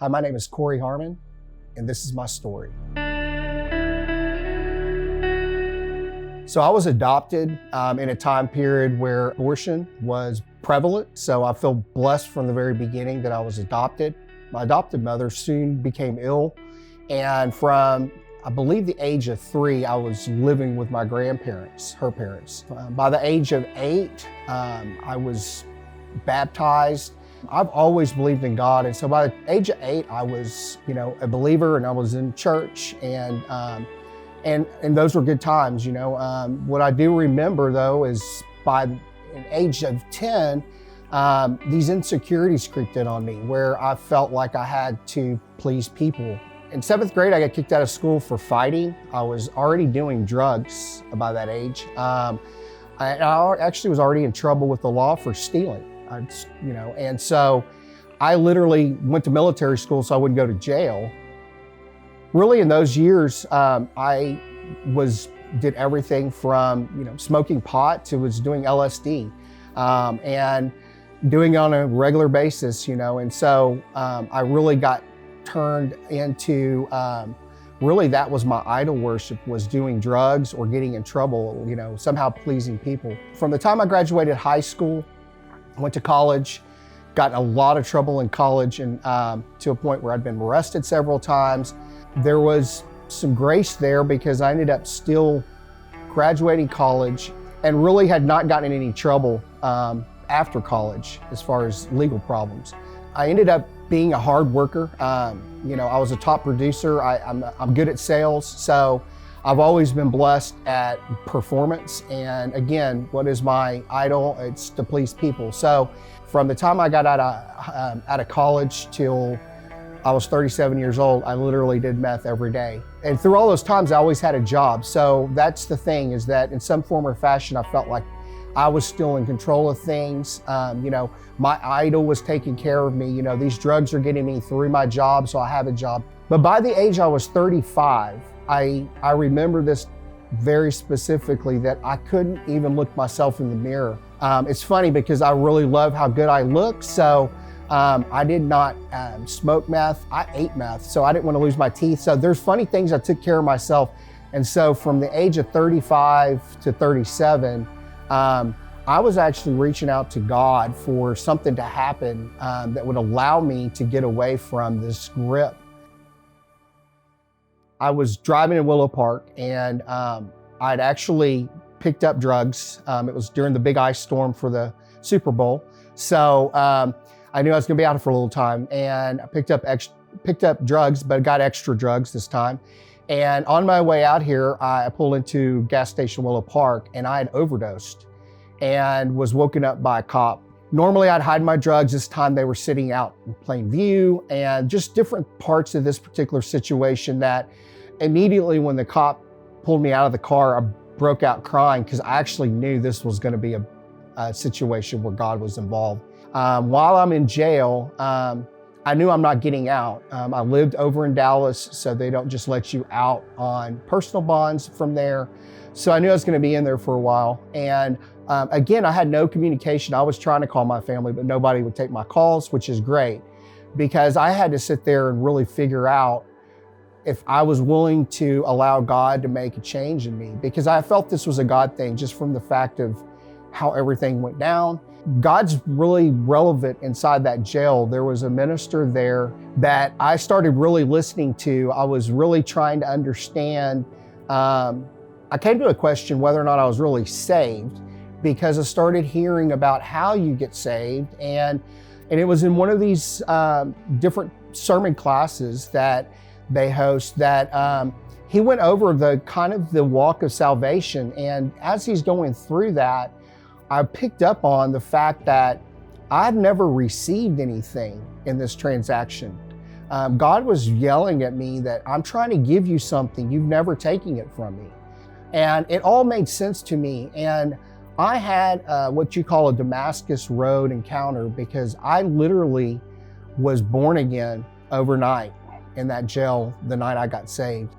Hi, my name is Kory Harman, and this is my story. So I was adopted in a time period where abortion was prevalent, so I feel blessed from the very beginning that I was adopted. My adopted mother soon became ill, and from, I believe, the age of 3, I was living with my grandparents, her parents. By the age of 8, I was baptized. I've always believed in God, and so by the age of 8, I was, a believer, and I was in church, and those were good times. What I do remember though is by the age of 10, these insecurities creeped in on me, where I felt like I had to please people. In 7th grade, I got kicked out of school for fighting. I was already doing drugs by that age. I actually was already in trouble with the law for stealing. And so I literally went to military school so I wouldn't go to jail. Really, in those years, I did everything from smoking pot to was doing LSD, and doing it on a regular basis. And so I really got turned into really that was my idol worship, was doing drugs or getting in trouble, somehow pleasing people. From the time I graduated high school, went to college, got in a lot of trouble in college, and to a point where I'd been arrested several times. There was some grace there because I ended up still graduating college and really had not gotten in any trouble after college as far as legal problems. I ended up being a hard worker. I was a top producer. I'm good at sales, so I've always been blessed at performance. And again, what is my idol? It's to please people. So from the time I got out of college till I was 37 years old, I literally did meth every day. And through all those times, I always had a job. So that's the thing, is that in some form or fashion, I felt like I was still in control of things. My idol was taking care of me. These drugs are getting me through my job, so I have a job. But by the age I was 35, I remember this very specifically, that I couldn't even look myself in the mirror. It's funny because I really love how good I look, so I did not smoke meth. I ate meth, so I didn't want to lose my teeth. So there's funny things, I took care of myself. And so from the age of 35 to 37, I was actually reaching out to God for something to happen that would allow me to get away from this grip. I was driving in Willow Park, and I'd actually picked up drugs. It was during the big ice storm for the Super Bowl. So I knew I was gonna be out for a little time, and I picked up drugs, but got extra drugs this time. And on my way out here, I pulled into gas station Willow Park, and I had overdosed and was woken up by a cop. Normally I'd hide my drugs. This time they were sitting out in plain view, and just different parts of this particular situation that immediately when the cop pulled me out of the car, I broke out crying because I actually knew this was gonna be a situation where God was involved. While I'm in jail, I knew I'm not getting out. I lived over in Dallas, so they don't just let you out on personal bonds from there. So I knew I was gonna be in there for a while. And again, I had no communication. I was trying to call my family, but nobody would take my calls, which is great, because I had to sit there and really figure out if I was willing to allow God to make a change in me, because I felt this was a God thing just from the fact of how everything went down. God's really relevant inside that jail. There was a minister there that I started really listening to. I was really trying to understand. I came to a question whether or not I was really saved, because I started hearing about how you get saved. And it was in one of these different sermon classes that they host that he went over the walk of salvation. And as he's going through that, I picked up on the fact that I've never received anything in this transaction. God was yelling at me that I'm trying to give you something, you've never taken it from me. And it all made sense to me. And I had what you call a Damascus Road encounter, because I literally was born again overnight in that jail the night I got saved.